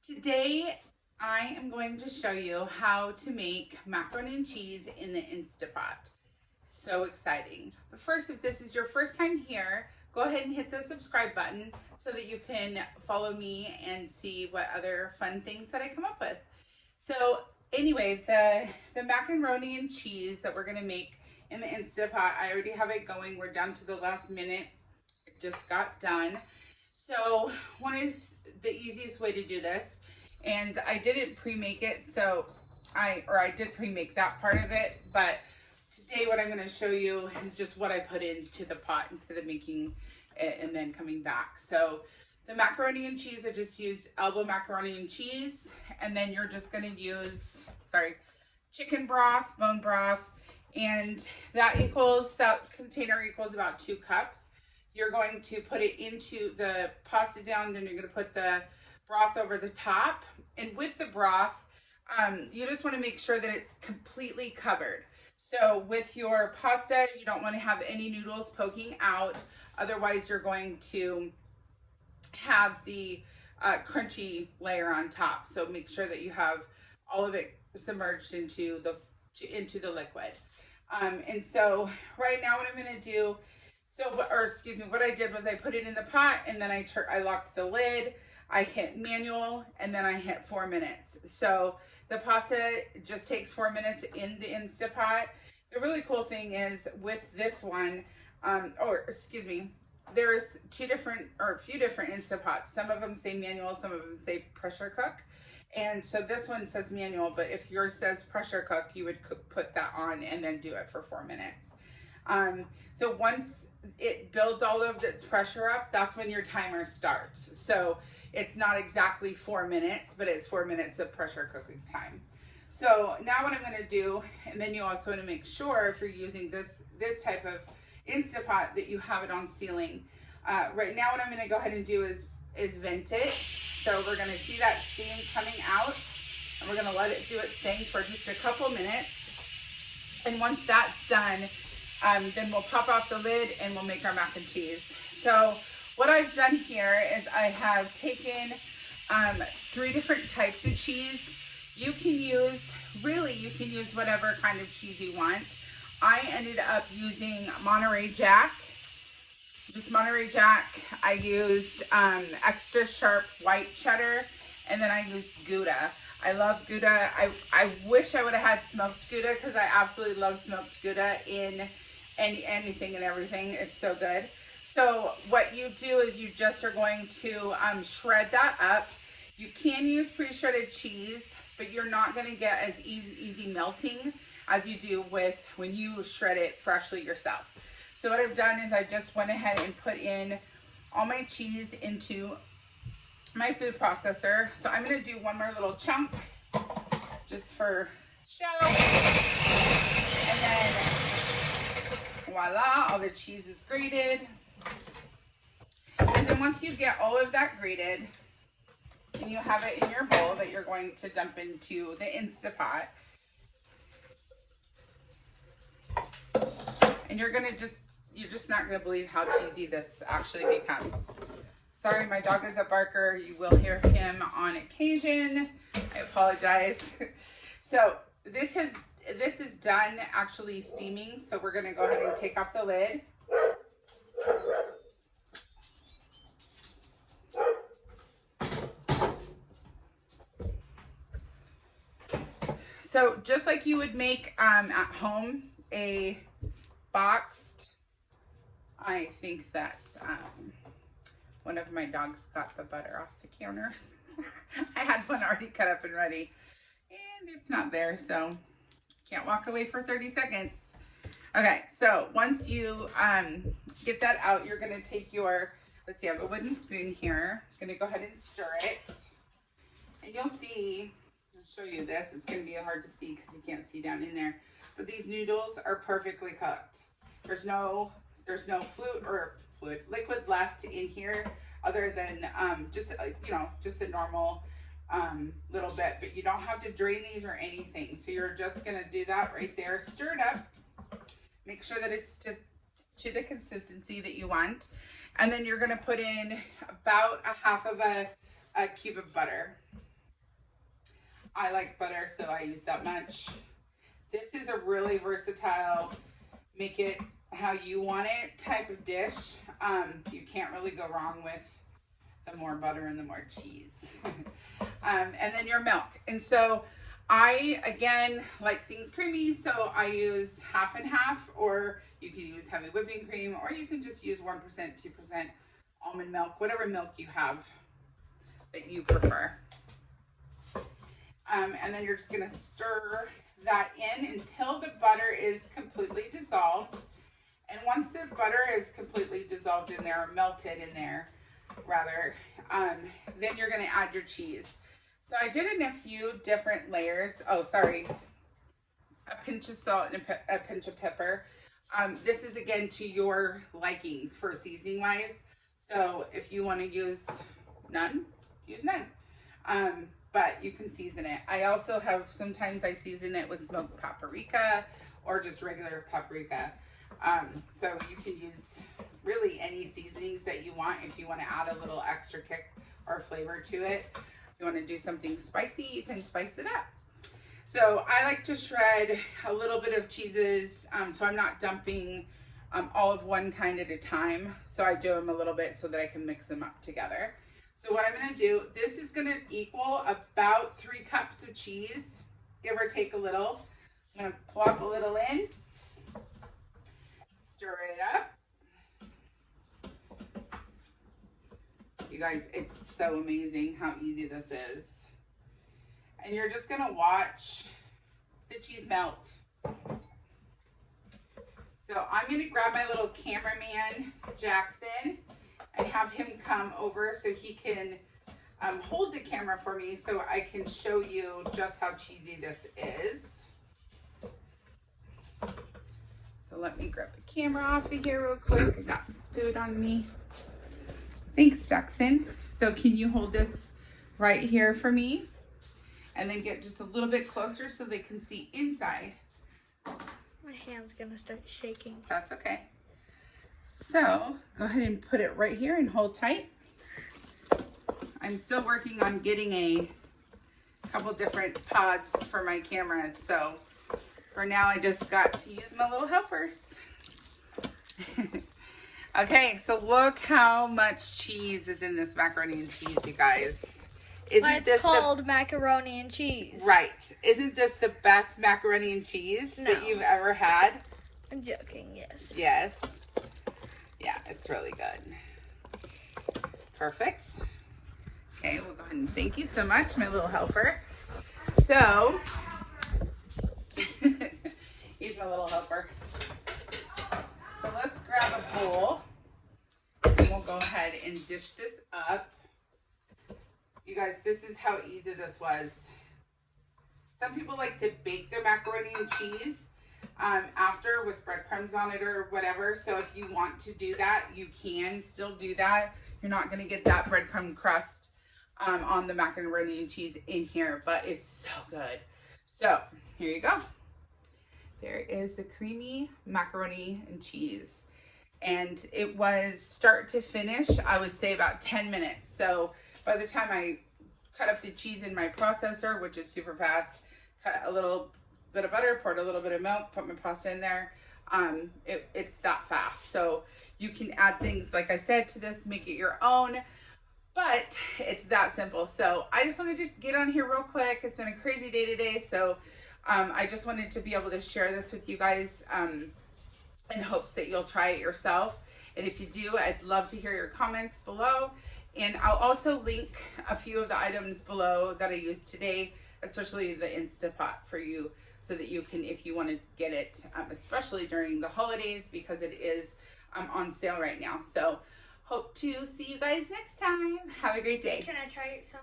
Today, I am going to show you how to make macaroni and cheese in the Instapot. So exciting. But first, if this is your first time here, go ahead and hit the subscribe button so that you can follow me and see what other fun things that I come up with. So anyway, the macaroni and cheese that we're gonna make in the Instapot, I already have it going. We're down to the last minute. It just got done. So one of the easiest way to do this, and I didn't pre-make it, so I did pre-make that part of it, but today what I'm going to show you is just what I put into the pot instead of making it and then coming back. So the macaroni and cheese, I just used elbow macaroni and cheese, and then you're just going to use, chicken broth, bone broth, and that container equals about 2 cups. You're going to put it into the pasta down, then you're going to put the broth over the top. And with the broth, you just want to make sure that it's completely covered. So with your pasta, you don't want to have any noodles poking out. Otherwise, you're going to have the crunchy layer on top. So make sure that you have all of it submerged into the liquid. And so right now what I'm going to do, what I did was I put it in the pot, and then I locked the lid, I hit manual, and then I hit 4 minutes. So the pasta just takes 4 minutes in the Instapot. The really cool thing is with this one, there's a few different Instapots. Some of them say manual, some of them say pressure cook. And so this one says manual, but if yours says pressure cook, you would put that on and then do it for 4 minutes. So once it builds all of its pressure up, that's when your timer starts. So it's not exactly 4 minutes, but it's 4 minutes of pressure cooking time. So now what I'm going to do, and then you also want to make sure if you're using this type of Instapot that you have it on sealing. Right now what I'm going to go ahead and do is vent it. So we're going to see that steam coming out, and we're going to let it do its thing for just a couple minutes. And once that's done, then we'll pop off the lid and we'll make our mac and cheese. So what I've done here is I have taken 3 different types of cheese. You can use whatever kind of cheese you want. I ended up using Monterey Jack. Just Monterey Jack. I used extra sharp white cheddar, and then I used Gouda. I love Gouda. I wish I would have had smoked Gouda, because I absolutely love smoked Gouda in anything and everything. It's so good. So what you do is you just are going to shred that up. You can use pre-shredded cheese, but you're not going to get as easy melting as you do with when you shred it freshly yourself. So what I've done is I just went ahead and put in all my cheese into my food processor. So I'm going to do one more little chunk just for show. And then voila, all the cheese is grated. And then once you get all of that grated, and you have it in your bowl that you're going to dump into the Instapot, and you're just not going to believe how cheesy this actually becomes. Sorry, my dog is a barker. You will hear him on occasion. I apologize. So this is done actually steaming. So we're going to go ahead and take off the lid. So just like you would make at home a boxed, I think that one of my dogs got the butter off the counter. I had one already cut up and ready, and it's not there, so can't walk away for 30 seconds. Okay, so once you get that out, you're gonna take your, let's see, I have a wooden spoon here. I'm gonna go ahead and stir it, and you'll see, I'll show you this. It's gonna be hard to see because you can't see down in there, but these noodles are perfectly cooked. There's no liquid left in here other than just the normal little bit, but you don't have to drain these or anything. So you're just gonna do that right there, stir it up, make sure that it's to the consistency that you want, and then you're gonna put in about a half of a cube of butter. I like butter, so I use that much. This is a really versatile, make it how you want it type of dish. You can't really go wrong with the more butter and the more cheese. And then your milk. And so I, again, like things creamy, so I use half and half, or you can use heavy whipping cream, or you can just use 1%, 2% almond milk, whatever milk you have that you prefer. And then you're just gonna stir that in until the butter is completely dissolved. And once the butter is completely dissolved in there, or melted in there, rather, then you're gonna add your cheese. So I did it in a few different layers. Oh, sorry. A pinch of salt and a pinch of pepper. This is, again, to your liking for seasoning wise. So if you want to use none, use none. But you can season it. I also have, sometimes I season it with smoked paprika or just regular paprika. So you can use really any seasonings that you want if you want to add a little extra kick or flavor to it. If you want to do something spicy, you can spice it up. So I like to shred a little bit of cheeses, so I'm not dumping all of one kind at a time. So I do them a little bit so that I can mix them up together. So what I'm going to do, this is going to equal about 3 cups of cheese, give or take a little. I'm going to plop a little in, stir it up. You guys, it's so amazing how easy this is. And you're just gonna watch the cheese melt. So I'm gonna grab my little cameraman, Jackson, and have him come over so he can hold the camera for me so I can show you just how cheesy this is. So let me grab the camera off of here real quick. I got food on me. Thanks, Jackson. So can you hold this right here for me? And then get just a little bit closer so they can see inside. My hand's gonna start shaking. That's okay. So go ahead and put it right here and hold tight. I'm still working on getting a couple different pods for my cameras. So for now, I just got to use my little helpers. Okay, so look how much cheese is in this macaroni and cheese, you guys. Isn't this called macaroni and cheese? Right. Isn't this the best macaroni and cheese that you've ever had? I'm joking, yes. Yes. Yeah, it's really good. Perfect. Okay, we'll go ahead and thank you so much, my little helper. So, he's my little helper. So let's grab a bowl and we'll go ahead and dish this up. You guys, this is how easy this was. Some people like to bake their macaroni and cheese after with breadcrumbs on it or whatever. So if you want to do that, you can still do that. You're not going to get that breadcrumb crust on the macaroni and cheese in here, but it's so good. So here you go. There is the creamy macaroni and cheese. And it was start to finish, I would say about 10 minutes. So by the time I cut up the cheese in my processor, which is super fast, cut a little bit of butter, poured a little bit of milk, put my pasta in there, it's that fast. So you can add things, like I said, to this, make it your own, but it's that simple. So I just wanted to get on here real quick. It's been a crazy day today, so I just wanted to be able to share this with you guys in hopes that you'll try it yourself. And if you do, I'd love to hear your comments below. And I'll also link a few of the items below that I used today, especially the Instapot for you, so that you can, if you want to get it, especially during the holidays, because it is on sale right now. So hope to see you guys next time. Have a great day. Can I try some?